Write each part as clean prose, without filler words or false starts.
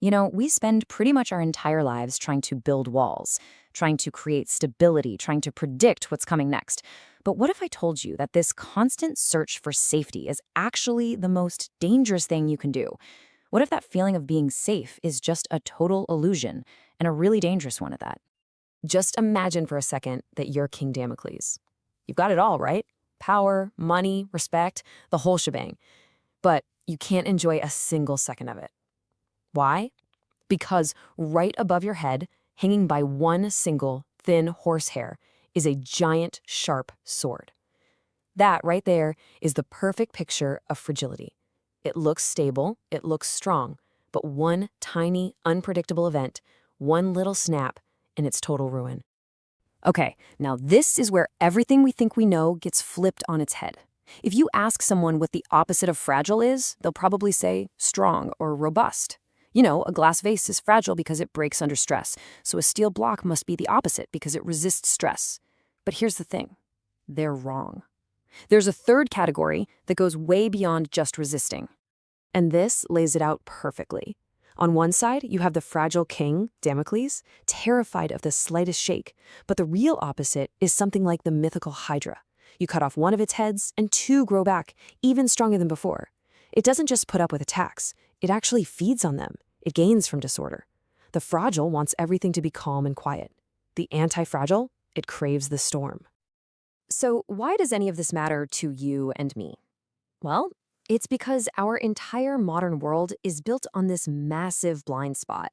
We spend pretty much our entire lives trying to build walls, trying to create stability, trying to predict what's coming next. But what if I told you that this constant search for safety is actually the most dangerous thing you can do? What if that feeling of being safe is just a total illusion, and a really dangerous one at that? Just imagine for a second that you're King Damocles. You've got it all, right? Power, money, respect, the whole shebang. But you can't enjoy a single second of it. Why? Because right above your head, hanging by one single thin horsehair, is a giant, sharp sword. That right there is the perfect picture of fragility. It looks stable, it looks strong, but one tiny, unpredictable event, one little snap, and it's total ruin. Okay, now this is where everything we think we know gets flipped on its head. If you ask someone what the opposite of fragile is, they'll probably say strong or robust. A glass vase is fragile because it breaks under stress, so a steel block must be the opposite because it resists stress. But here's the thing. They're wrong. There's a third category that goes way beyond just resisting. And this lays it out perfectly. On one side, you have the fragile king, Damocles, terrified of the slightest shake. But the real opposite is something like the mythical Hydra. You cut off one of its heads, and two grow back, even stronger than before. It doesn't just put up with attacks. It actually feeds on them. It gains from disorder. The fragile wants everything to be calm and quiet. The anti-fragile, it craves the storm. So why does any of this matter to you and me? Well, it's because our entire modern world is built on this massive blind spot.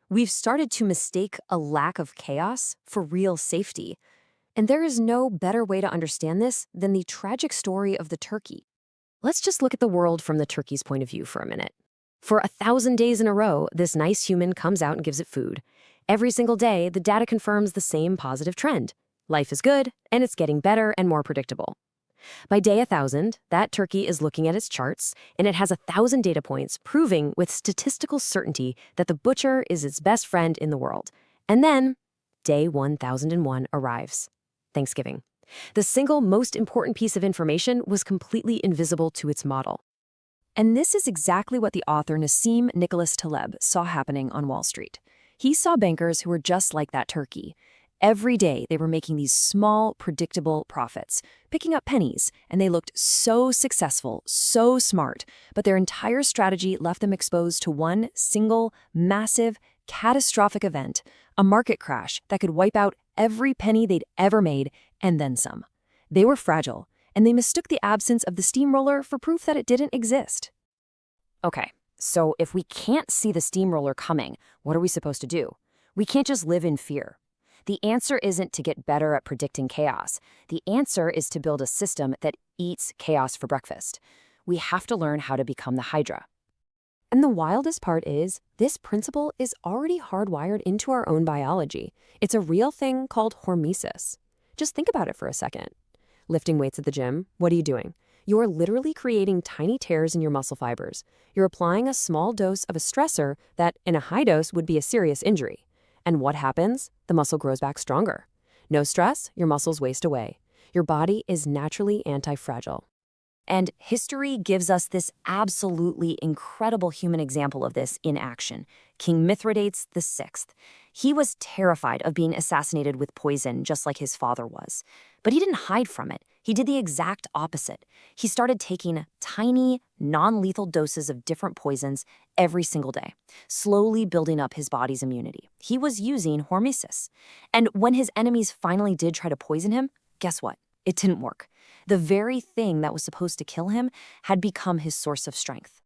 We've started to mistake a lack of chaos for real safety. And there is no better way to understand this than the tragic story of the turkey. Let's just look at the world from the turkey's point of view for a minute. For 1,000 days in a row, this nice human comes out and gives it food. Every single day, the data confirms the same positive trend. Life is good, and it's getting better and more predictable. By day 1,000, that turkey is looking at its charts, and it has 1,000 data points proving with statistical certainty that the butcher is its best friend in the world. And then, day 1,001 arrives. Thanksgiving. The single most important piece of information was completely invisible to its model. And this is exactly what the author Nassim Nicholas Taleb saw happening on Wall Street. He saw bankers who were just like that turkey. Every day, they were making these small, predictable profits, picking up pennies, and they looked so successful, so smart, but their entire strategy left them exposed to one single, massive, catastrophic event, a market crash that could wipe out every penny they'd ever made, and then some. They were fragile, and they mistook the absence of the steamroller for proof that it didn't exist. Okay, so if we can't see the steamroller coming, what are we supposed to do? We can't just live in fear. The answer isn't to get better at predicting chaos. The answer is to build a system that eats chaos for breakfast. We have to learn how to become the Hydra. And the wildest part is, this principle is already hardwired into our own biology. It's a real thing called hormesis. Just think about it for a second. Lifting weights at the gym, what are you doing? You're literally creating tiny tears in your muscle fibers. You're applying a small dose of a stressor that, in a high dose, would be a serious injury. And what happens? The muscle grows back stronger. No stress, your muscles waste away. Your body is naturally anti-fragile. And history gives us this absolutely incredible human example of this in action. King Mithridates VI. He was terrified of being assassinated with poison, just like his father was. But he didn't hide from it. He did the exact opposite. He started taking tiny, non-lethal doses of different poisons every single day, slowly building up his body's immunity. He was using hormesis. And when his enemies finally did try to poison him, guess what? It didn't work. The very thing that was supposed to kill him had become his source of strength.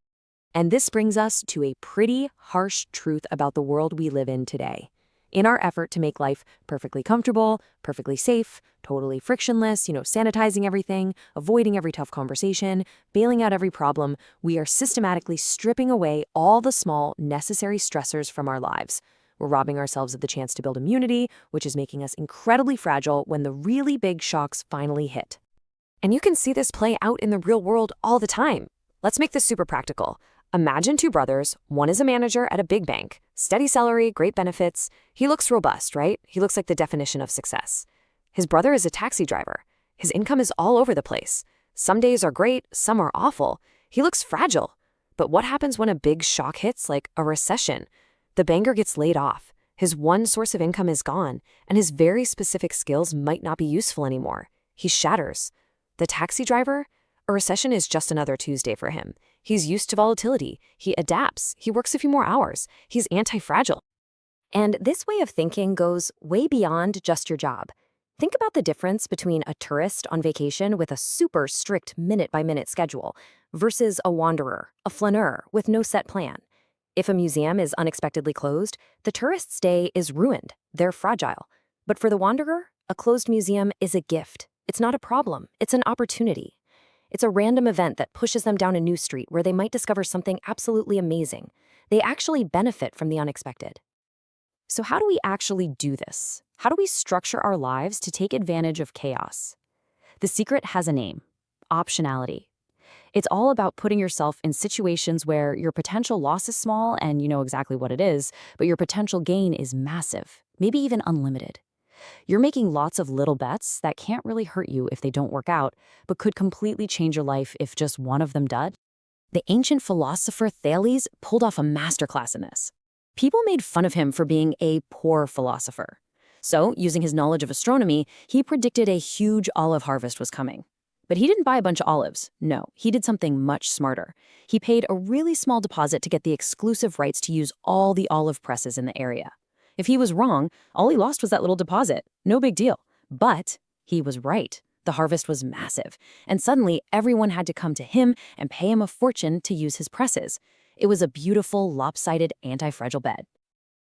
And this brings us to a pretty harsh truth about the world we live in today. In our effort to make life perfectly comfortable, perfectly safe, totally frictionless, sanitizing everything, avoiding every tough conversation, bailing out every problem, we are systematically stripping away all the small, necessary stressors from our lives. We're robbing ourselves of the chance to build immunity, which is making us incredibly fragile when the really big shocks finally hit. And you can see this play out in the real world all the time. Let's make this super practical. Imagine two brothers. One is a manager at a big bank. Steady salary, great benefits. He looks robust, right? He looks like the definition of success. His brother is a taxi driver. His income is all over the place. Some days are great, some are awful. He looks fragile. But what happens when a big shock hits, like a recession? The banker gets laid off. His one source of income is gone, and his very specific skills might not be useful anymore. He shatters. The taxi driver? A recession is just another Tuesday for him. He's used to volatility. He adapts. He works a few more hours. He's anti-fragile. And this way of thinking goes way beyond just your job. Think about the difference between a tourist on vacation with a super strict minute-by-minute schedule versus a wanderer, a flaneur with no set plan. If a museum is unexpectedly closed, the tourist's day is ruined. They're fragile. But for the wanderer, a closed museum is a gift. It's not a problem. It's an opportunity. It's a random event that pushes them down a new street where they might discover something absolutely amazing. They actually benefit from the unexpected. So how do we actually do this? How do we structure our lives to take advantage of chaos? The secret has a name: optionality. It's all about putting yourself in situations where your potential loss is small and you know exactly what it is, but your potential gain is massive, maybe even unlimited. You're making lots of little bets that can't really hurt you if they don't work out, but could completely change your life if just one of them did. The ancient philosopher Thales pulled off a masterclass in this. People made fun of him for being a poor philosopher. So, using his knowledge of astronomy, he predicted a huge olive harvest was coming. But he didn't buy a bunch of olives. No, he did something much smarter. He paid a really small deposit to get the exclusive rights to use all the olive presses in the area. If he was wrong, all he lost was that little deposit. No big deal. But he was right. The harvest was massive, and suddenly everyone had to come to him and pay him a fortune to use his presses. It was a beautiful, lopsided, anti-fragile bed.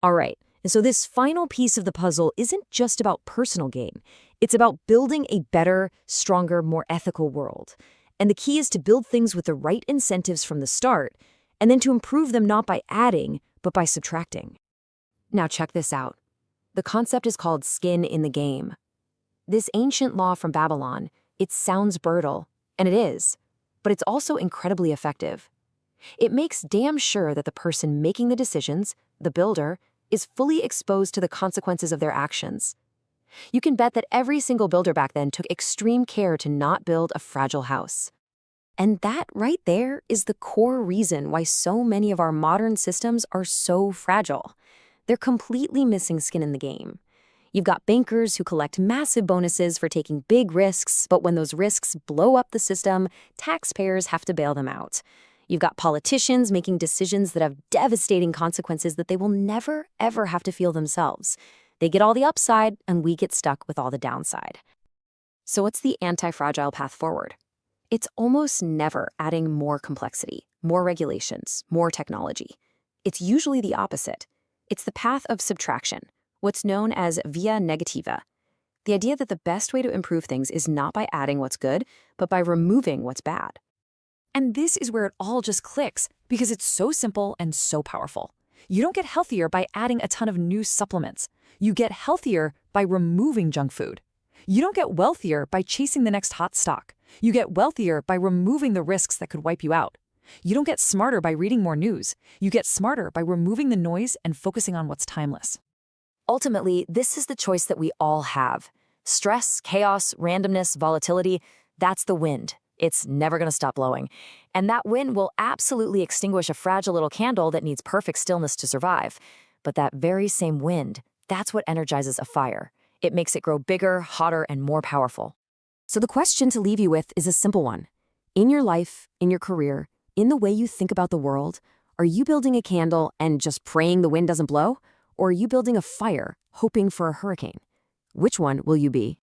All right, and so this final piece of the puzzle isn't just about personal gain. It's about building a better, stronger, more ethical world. And the key is to build things with the right incentives from the start, and then to improve them not by adding, but by subtracting. Now check this out. The concept is called skin in the game. This ancient law from Babylon, it sounds brutal, and it is, but it's also incredibly effective. It makes damn sure that the person making the decisions, the builder, is fully exposed to the consequences of their actions. You can bet that every single builder back then took extreme care to not build a fragile house. And that right there is the core reason why so many of our modern systems are so fragile. They're completely missing skin in the game. You've got bankers who collect massive bonuses for taking big risks, but when those risks blow up the system, taxpayers have to bail them out. You've got politicians making decisions that have devastating consequences that they will never, ever have to feel themselves. They get all the upside, and we get stuck with all the downside. So what's the anti-fragile path forward? It's almost never adding more complexity, more regulations, more technology. It's usually the opposite. It's the path of subtraction, what's known as via negativa. The idea that the best way to improve things is not by adding what's good, but by removing what's bad. And this is where it all just clicks, because it's so simple and so powerful. You don't get healthier by adding a ton of new supplements. You get healthier by removing junk food. You don't get wealthier by chasing the next hot stock. You get wealthier by removing the risks that could wipe you out. You don't get smarter by reading more news. You get smarter by removing the noise and focusing on what's timeless. Ultimately, this is the choice that we all have. Stress, chaos, randomness, volatility, that's the wind. It's never going to stop blowing. And that wind will absolutely extinguish a fragile little candle that needs perfect stillness to survive. But that very same wind, that's what energizes a fire. It makes it grow bigger, hotter, and more powerful. So the question to leave you with is a simple one. In your life, in your career, in the way you think about the world, are you building a candle and just praying the wind doesn't blow? Or are you building a fire, hoping for a hurricane? Which one will you be?